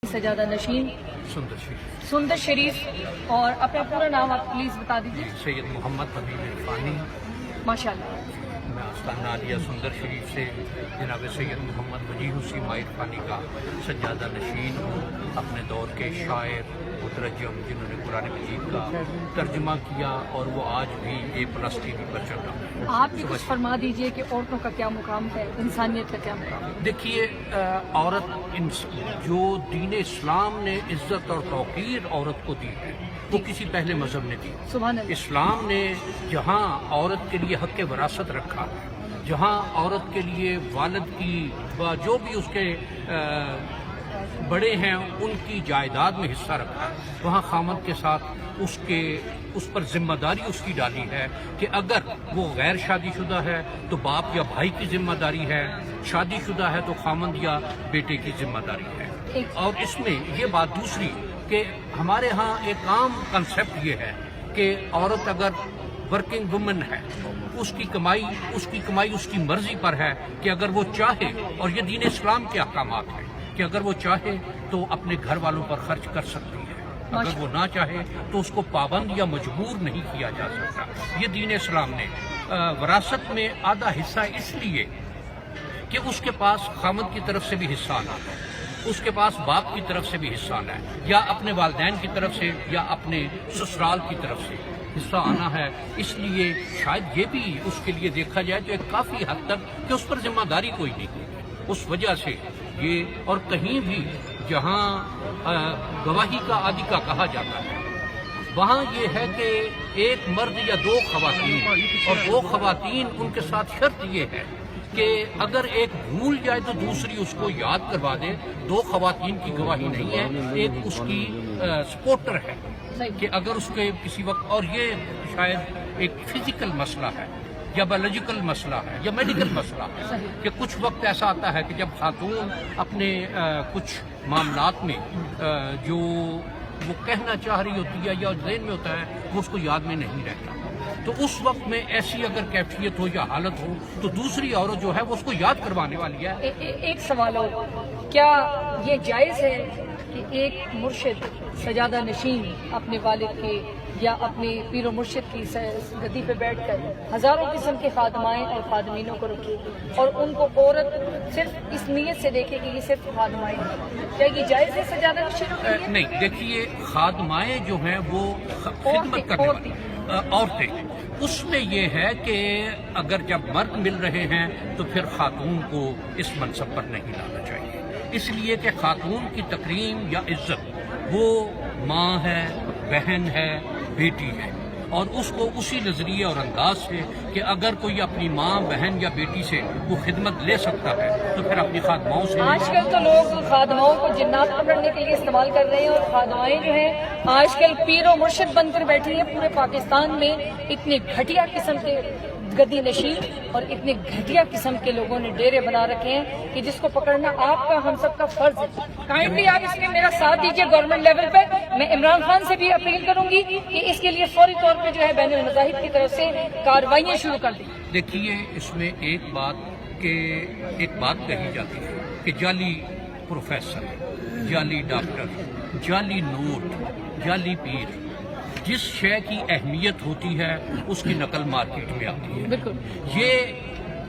سجادہ نشین سندر شریف اور اپنا پورا نام آپ پلیز بتا دیجیے. سید محمد حبیب عرفانی. ماشاء اللہ. میں آستانہ عالیہ سندر شریف سے جناب سید محمد وجیہ السیما عرفانی کا سجادہ نشین ہوں. اپنے دور کے شاعر مترجم جنہوں نے قرآن مجید کا ترجمہ کیا اور وہ آج بھی A+TV پر چل رہا ہے. آپ بھی کچھ فرما دیجئے کہ عورتوں کا کیا مقام ہے, انسانیت کا کیا مقام ہے. دیکھیے عورت جو دین اسلام نے عزت اور توقیر عورت کو دی ہے وہ کسی پہلے مذہب نے دی. سبحان اللہ. اسلام نے جہاں عورت کے لیے حق وراثت رکھا, جہاں عورت کے لیے والد کی جو بھی اس کے بڑے ہیں ان کی جائیداد میں حصہ رکھا, وہاں خامد کے ساتھ اس پر ذمہ داری اس کی ڈالی ہے کہ اگر وہ غیر شادی شدہ ہے تو باپ یا بھائی کی ذمہ داری ہے, شادی شدہ ہے تو خامد یا بیٹے کی ذمہ داری ہے. اور اس میں یہ بات دوسری کہ ہمارے ہاں ایک عام کنسیپٹ یہ ہے کہ عورت اگر ورکنگ وومن ہے, اس کی کمائی اس کی مرضی پر ہے کہ اگر وہ چاہے, اور یہ دین اسلام کے احکامات ہیں کہ اگر وہ چاہے تو اپنے گھر والوں پر خرچ کر سکتی ہے, اگر وہ نہ چاہے تو اس کو پابند یا مجبور نہیں کیا جا سکتا. یہ دین اسلام نے وراثت میں آدھا حصہ اس لیے کہ اس کے پاس خامد کی طرف سے بھی حصہ آنا ہے, اس کے پاس باپ کی طرف سے بھی حصہ آنا ہے, یا اپنے والدین کی طرف سے یا اپنے سسرال کی طرف سے حصہ آنا ہے. اس لیے شاید یہ بھی اس کے لیے دیکھا جائے تو ایک کافی حد تک کہ اس پر ذمہ داری کوئی نہیں. اس وجہ سے یہ, اور کہیں بھی جہاں گواہی کا عادی کا کہا جاتا ہے وہاں یہ ہے کہ ایک مرد یا دو خواتین, اور دو خواتین ان کے ساتھ شرط یہ ہے کہ اگر ایک بھول جائے تو دوسری اس کو یاد کروا دے. دو خواتین کی گواہی نہیں ہے, ایک اس کی سپورٹر ہے کہ اگر اس کے کسی وقت, اور یہ شاید ایک فزیکل مسئلہ ہے یا بایولوجیکل مسئلہ ہے یا میڈیکل مسئلہ ہے کہ کچھ وقت ایسا آتا ہے کہ جب خاتون اپنے کچھ معاملات میں جو وہ کہنا چاہ رہی ہوتی ہے یا ذہن میں ہوتا ہے وہ اس کو یاد میں نہیں رہتا, تو اس وقت میں ایسی اگر کیفیت ہو یا حالت ہو تو دوسری عورت جو ہے وہ اس کو یاد کروانے والی ہے. ایک سوال ہو, کیا یہ جائز ہے کہ ایک مرشد سجادہ نشین اپنے والد کے یا اپنے پیر و مرشد کی گدی پہ بیٹھ کر ہزاروں قسم کے خادمائیں اور خادمینوں کو رکھے اور ان کو عورت صرف اس نیت سے دیکھے کہ یہ صرف خادمائیں ہیں, کیا یہ جائز ہے سجادہ نشینوں کے لیے؟ نہیں, دیکھیے خادمائیں جو ہیں وہ خدمت کرنے والی عورتیں, اس میں یہ ہے کہ اگر جب مرد مل رہے ہیں تو پھر خاتون کو اس منصب پر نہیں لانا چاہیے, اس لیے کہ خاتون کی تکریم یا عزت وہ ماں ہے, بہن ہے, بیٹی ہے, اور اس کو اسی نظریے اور انداز سے کہ اگر کوئی اپنی ماں, بہن یا بیٹی سے وہ خدمت لے سکتا ہے تو پھر اپنی خادماؤں سے. آج کل تو لوگ خادماؤں کو جنات پکڑنے کے لیے استعمال کر رہے ہیں, اور خادمائیں جو ہیں آج کل پیر و مرشد بن کر بیٹھی ہیں. پورے پاکستان میں اتنے گھٹیا قسم کے گدی نشین اور اتنے گھٹیا قسم کے لوگوں نے ڈیرے بنا رکھے ہیں کہ جس کو پکڑنا آپ کا, ہم سب کا فرض ہے. کائنڈلی آپ اس میں میرا ساتھ دیجیے گورنمنٹ لیول پہ. میں عمران خان سے بھی اپیل کروں گی کہ اس کے لیے فوری طور پہ جو ہے بین المذاہب کی طرف سے کارروائیاں شروع کر دیں. دیکھیے اس میں ایک بات کہی جاتی ہے کہ جعلی پروفیسر, جعلی ڈاکٹر, جعلی نوٹ, جعلی پیر, جس شے کی اہمیت ہوتی ہے اس کی نقل مارکیٹ میں آتی ہے. بالکل. یہ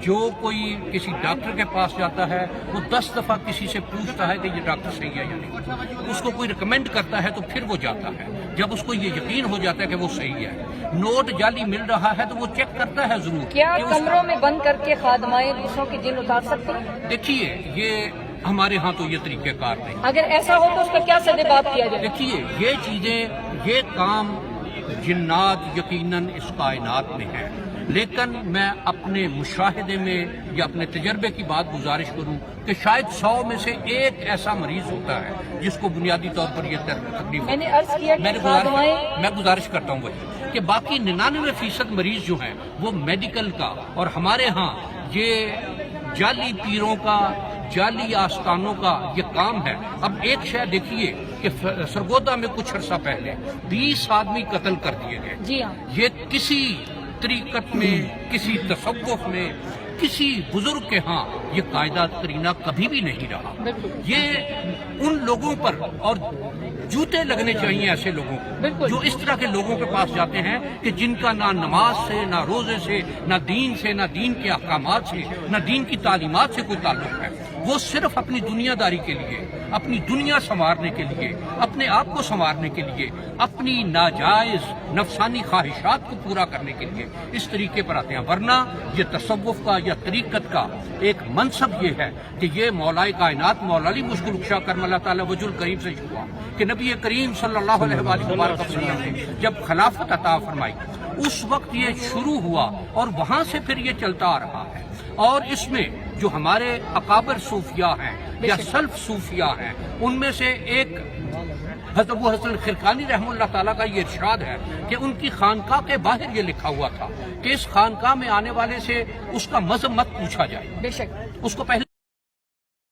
جو کوئی کسی ڈاکٹر کے پاس جاتا ہے وہ 10 دفعہ کسی سے پوچھتا ہے کہ یہ ڈاکٹر صحیح ہے یا نہیں. اس کو کوئی ریکمینڈ کرتا ہے تو پھر وہ جاتا ہے. جب اس کو یہ یقین ہو جاتا ہے کہ وہ صحیح ہے, نوٹ جعلی مل رہا ہے تو وہ چیک کرتا ہے ضرور. کیا کمروں میں بند کر کے خادمائیں دوسروں کے جن اتار سکتی ہیں؟ دیکھیے یہ ہمارے ہاں تو یہ طریقہ کار نہیں. اگر ایسا ہو تو اس کا کیا سد بات کیا جائے؟ دیکھیے یہ چیزیں, یہ کام جنات یقیناً اس کائنات میں ہیں, لیکن میں اپنے مشاہدے میں یا اپنے تجربے کی بات گزارش کروں کہ شاید 100 میں سے ایک ایسا مریض ہوتا ہے جس کو بنیادی طور پر یہ تکلیف. میں نے عرض کیا کہ میں گزارش کرتا ہوں وہی کہ باقی 99% مریض جو ہیں وہ میڈیکل کا, اور ہمارے ہاں یہ جعلی پیروں کا, جعلی آستانوں کا یہ کام ہے. اب ایک شے دیکھیے کہ سرگودا میں کچھ عرصہ پہلے 20 آدمی قتل کر دیے گئے. جی ہاں. یہ کسی طریقت میں, کسی تصوف میں کسی بزرگ کے ہاں یہ قاعدہ کرینہ کبھی بھی نہیں رہا. یہ ان لوگوں پر اور جوتے لگنے چاہیے ایسے لوگوں کو جو اس طرح کے لوگوں کے پاس جاتے ہیں کہ جن کا نہ نماز سے، نہ روزے سے، نہ دین سے، نہ دین کے احکامات سے، نہ دین کی تعلیمات سے کوئی تعلق ہے. وہ صرف اپنی دنیا داری کے لیے، اپنی دنیا سنوارنے کے لیے، اپنے آپ کو سنوارنے کے لیے، اپنی ناجائز نفسانی خواہشات کو پورا کرنے کے لیے اس طریقے پر آتے ہیں. ورنہ یہ تصوف کا یا طریقت کا ایک منصب یہ ہے کہ یہ مولائے کائنات مولا علی مشکل اکشا کرم اللہ تعالیٰ وجہ الکریم سے ہوا کہ نبی کریم صلی اللہ علیہ وآلہ وسلم نے جب خلافت عطا فرمائی اس وقت یہ شروع ہوا اور وہاں سے پھر یہ چلتا آ رہا ہے. اور اس میں جو ہمارے اکابر صوفیاء ہیں یا سلف صوفیاء ہیں ان میں سے ایک حضرت ابو حسن خرقانی رحمہ اللہ تعالیٰ کا یہ ارشاد ہے کہ ان کی خانقاہ کے باہر یہ لکھا ہوا تھا کہ اس خانقاہ میں آنے والے سے اس کا مذہب مت پوچھا جائے. بے شک اس کو پہلے